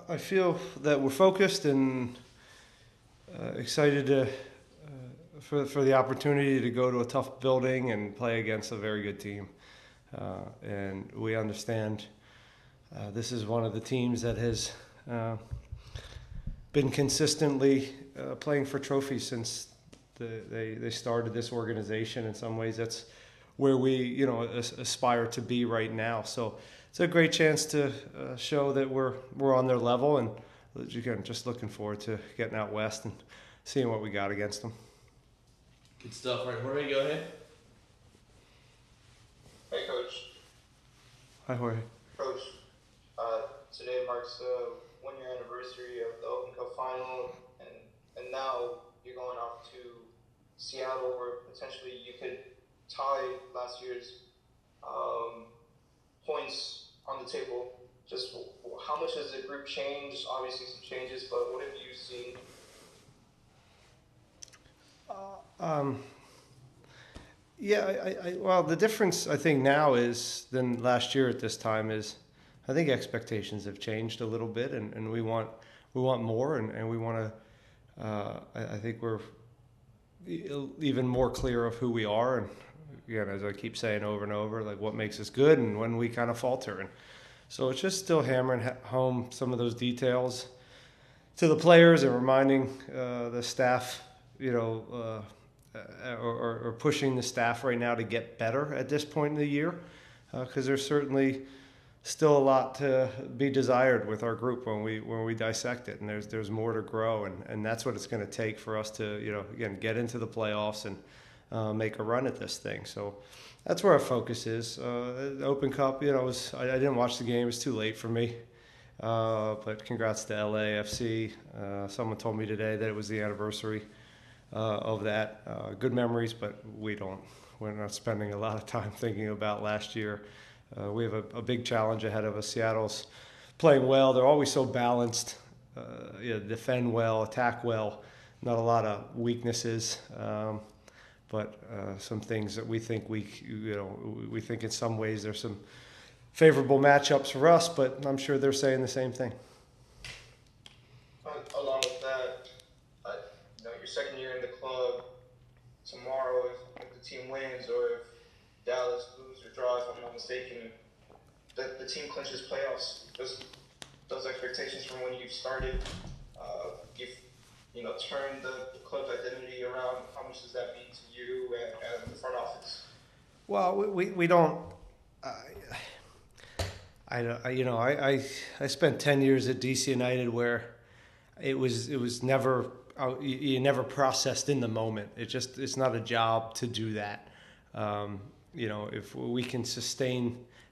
I feel that we're focused and excited for the opportunity to go to a tough building and play against a very good team. And we understand this is one of the teams that has been consistently playing for trophies since they started this organization. In some ways, that's where we aspire to be right now. So it's a great chance to show that we're on their level, and again, just looking forward to getting out west and seeing what we got against them. Good stuff. All right, Jorge, go ahead. Hey, Coach. Hi, Jorge. Coach, today marks the one-year anniversary of the Open Cup final, and now you're going off to Seattle, where potentially you could tie last year's points on the table. Just how much has the group changed? Obviously some changes, but what have you seen? Well, the difference I think now is than last year at this time is I think expectations have changed a little bit, and we want more, and we want to. I think we're even more clear of who we are, and again, as I keep saying over and over, like what makes us good and when we kind of falter, and so it's just still hammering home some of those details to the players and reminding the staff, or pushing the staff right now to get better at this point in the year, because there's certainly still a lot to be desired with our group when we dissect it, and there's more to grow, and that's what it's going to take for us to again get into the playoffs and make a run at this thing. So that's where our focus is. The Open Cup, I didn't watch the game; it was too late for me. But congrats to LAFC. Someone told me today that it was the anniversary of that. Good memories, but we're not spending a lot of time thinking about last year. We have a big challenge ahead of us. Seattle's playing well. They're always so balanced. Defend well, attack well. Not a lot of weaknesses, but some things that we think we think in some ways there's some favorable matchups for us. But I'm sure they're saying the same thing. Along with that, your second year in the club. Tomorrow, if the team wins or if Dallas loses or draws, if I'm not mistaken, the team clinches playoffs. Those expectations from when you started, you've turned the club's identity around. How much does that mean to you and the front office? Well, we don't. I spent 10 years at DC United where it was never you never processed in the moment. It's not a job to do that. If we can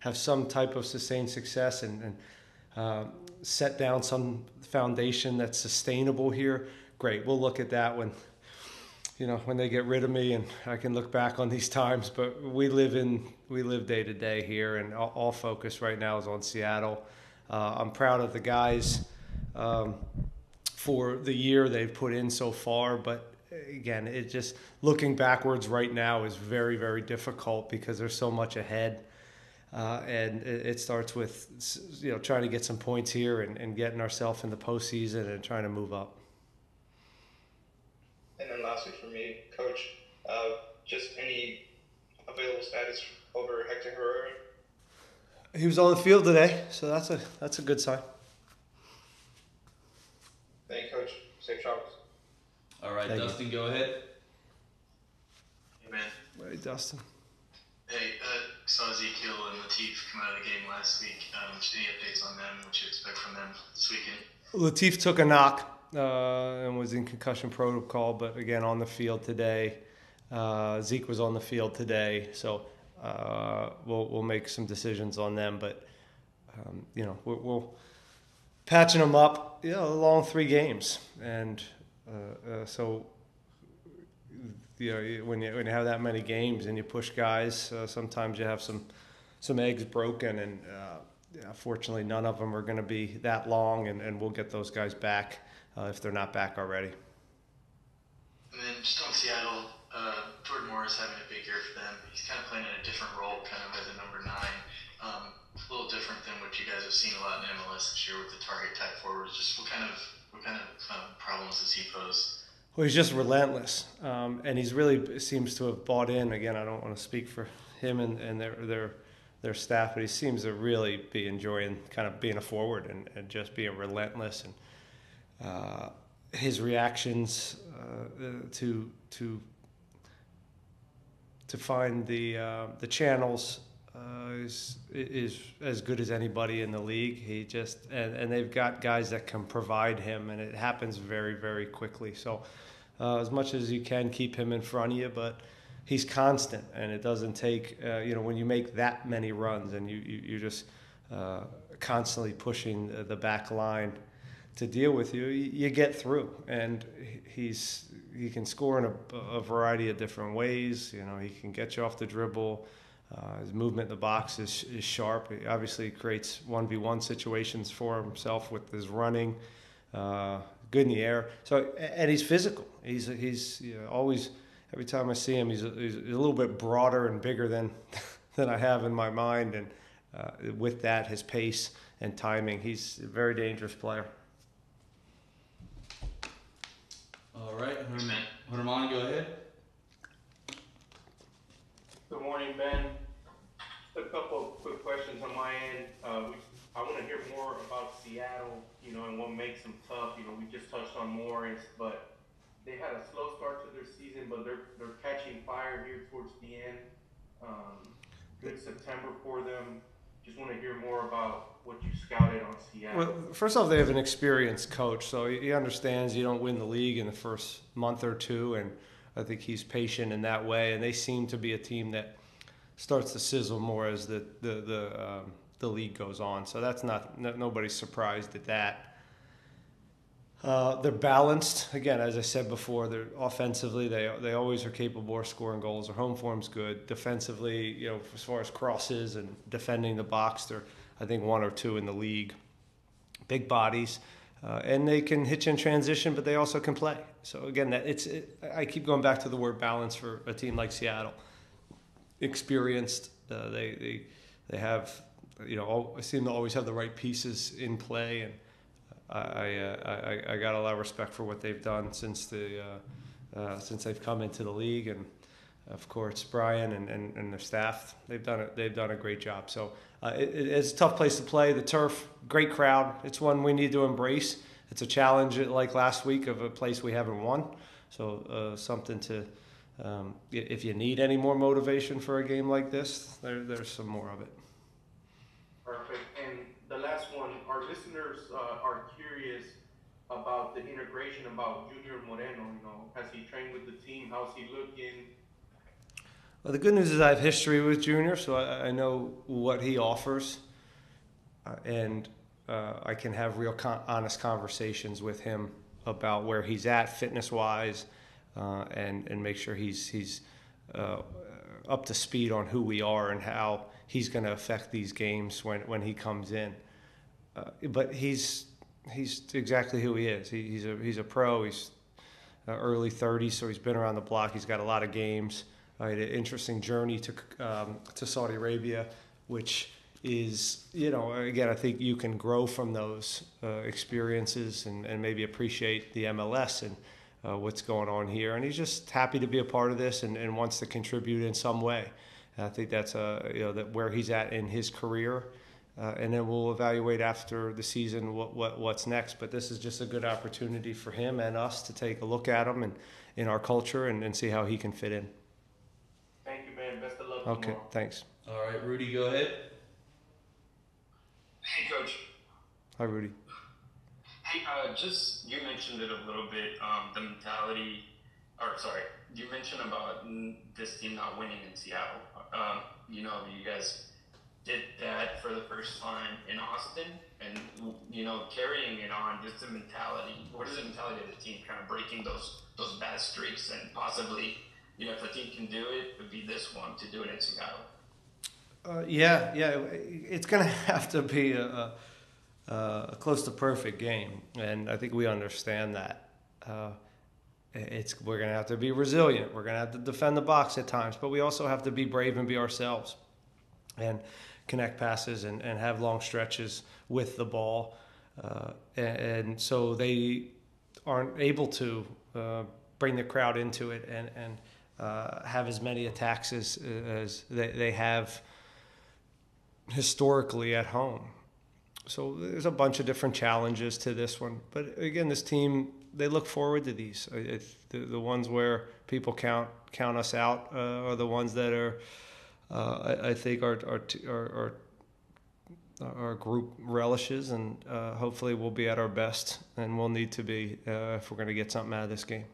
have some type of sustained success and set down some foundation that's sustainable here, great. We'll look at that when they get rid of me and I can look back on these times. But we live day to day here, and all focus right now is on Seattle. I'm proud of the guys for the year they've put in so far, but again, it just looking backwards right now is very, very difficult because there's so much ahead, and it starts with trying to get some points here and getting ourselves in the postseason and trying to move up. And then lastly for me, Coach, just any available status over Hector Herrera? He was on the field today, so that's a good sign. Thank you, Coach. Safe travels. All right, Thank Dustin, go ahead. Hey, man. Hey, Dustin. Hey, saw Ezekiel and Latif come out of the game last week. Just any updates on them? What you expect from them this weekend? Latif took a knock and was in concussion protocol, but again on the field today. Zeke was on the field today, so we'll make some decisions on them. But we'll patching them up. Along 3 games, and so when you have that many games and you push guys, sometimes you have some eggs broken, and fortunately none of them are going to be that long, and we'll get those guys back if they're not back already. And then just on Seattle, Jordan Morris having a big year for them. He's kind of playing in a different role, kind of as a number 9. A little different than what you guys have seen a lot in MLS this year with the target type forwards. Just what kind of problems does he pose? Well, he's just relentless, and he's really seems to have bought in. Again, I don't want to speak for him and their staff, but he seems to really be enjoying kind of being a forward and just being relentless, and his reactions to find the channels is as good as anybody in the league. He just and they've got guys that can provide him, and it happens very, very quickly. So as much as you can, keep him in front of you, but he's constant, and it doesn't take when you make that many runs and you're just constantly pushing the back line to deal with you get through. And he can score in a variety of different ways. He can get you off the dribble. His movement in the box is sharp. He obviously creates 1v1 situations for himself with his running. Good in the air. So, and he's physical. He's always, every time I see him, he's a little bit broader and bigger than I have in my mind. And with that, his pace and timing, he's a very dangerous player. All right, Herman, go ahead. Good morning, Ben. A couple of quick questions on my end. I want to hear more about Seattle, and what makes them tough. We just touched on Morris, but they had a slow start to their season, but they're catching fire here towards the end. Good September for them. Just want to hear more about what you scouted on Seattle. Well, first off, they have an experienced coach, so he understands you don't win the league in the first month or two, and I think he's patient in that way. And they seem to be a team that starts to sizzle more as the league goes on. So that's nobody's surprised at that. They're balanced. Again, as I said before, they're offensively, they always are capable of scoring goals. Their home form's good. Defensively, as far as crosses and defending the box, they're, I think, 1 or 2 in the league. Big bodies. And they can hit you in transition, but they also can play. So again, I keep going back to the word balance for a team like Seattle. Experienced, they have, seem to always have the right pieces in play, and I got a lot of respect for what they've done since they've come into the league, and of course Brian and their staff, they've done a great job. So it's a tough place to play. The turf, great crowd. It's one we need to embrace. It's a challenge like last week of a place we haven't won. So something to, if you need any more motivation for a game like this, there's some more of it. Perfect. And the last one, our listeners are curious about the integration about Junior Moreno. Has he trained with the team? How's he looking? Well, the good news is I have history with Junior, so I know what he offers, and I can have real honest conversations with him about where he's at fitness-wise, and make sure he's up to speed on who we are and how he's going to affect these games when he comes in. But he's exactly who he is. He's a pro. He's early 30s, so he's been around the block. He's got a lot of games. He had an interesting journey to Saudi Arabia, which is, again, I think you can grow from those experiences and maybe appreciate the MLS and what's going on here. And he's just happy to be a part of this and wants to contribute in some way. And I think that's that where he's at in his career. And then we'll evaluate after the season what's next. But this is just a good opportunity for him and us to take a look at him and in our culture and see how he can fit in. Thank you, man. Best of luck Okay, tomorrow. thanks. All right, Rudy, go ahead. Hey, Coach. Hi, Rudy. Hey, just you mentioned it a little bit, the mentality, you mentioned about this team not winning in Seattle. You guys did that for the first time in Austin, and carrying it on, just the mentality. What is the mentality of the team, kind of breaking those bad streaks, and possibly, if a team can do it, it would be this one to do it in Seattle. Yeah, it's going to have to be a close to perfect game, and I think we understand that. We're going to have to be resilient. We're going to have to defend the box at times, but we also have to be brave and be ourselves. And connect passes and have long stretches with the ball. And so they aren't able to bring the crowd into it and have as many attacks as they have historically at home. So there's a bunch of different challenges to this one. But again, this team, they look forward to these. The ones where people count us out are the ones that are, I think, our group relishes, and hopefully we'll be at our best, and we'll need to be if we're going to get something out of this game.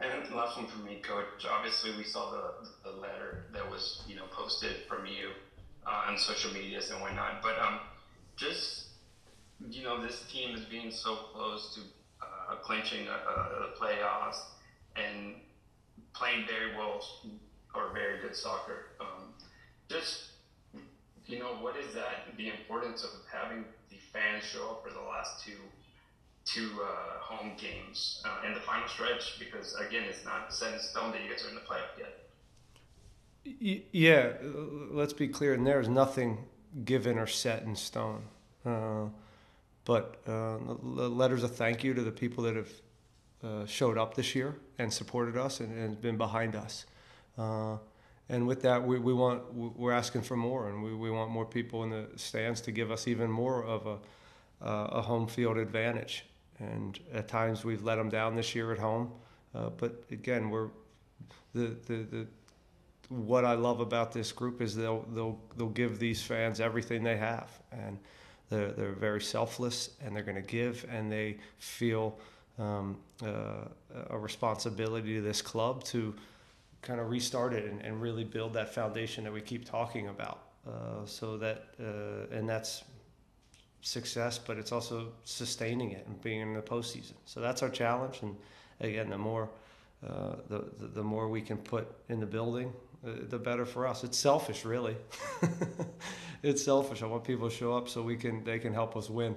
And last one from me, Coach. Obviously, we saw the letter that was posted from you on social medias and whatnot. But just this team is being so close to clinching the playoffs and playing very well or very good soccer. What is that? The importance of having the fans show up for the last two home games in the final stretch, because again, it's not set in stone that you guys are in the playoff yet. Yeah, let's be clear. And there's nothing given or set in stone. But letters of thank you to the people that have showed up this year and supported us and been behind us. And with that, we're asking for more, and we want more people in the stands to give us even more of a home field advantage. And at times we've let them down this year at home, but again, what I love about this group is they'll give these fans everything they have, and they're very selfless, and they're going to give, and they feel a responsibility to this club to kind of restart it and really build that foundation that we keep talking about. So that and that's success, but it's also sustaining it and being in the postseason. So that's our challenge. And again, the more we can put in the building, the better for us. It's selfish, really. It's selfish. I want people to show up so they can help us win.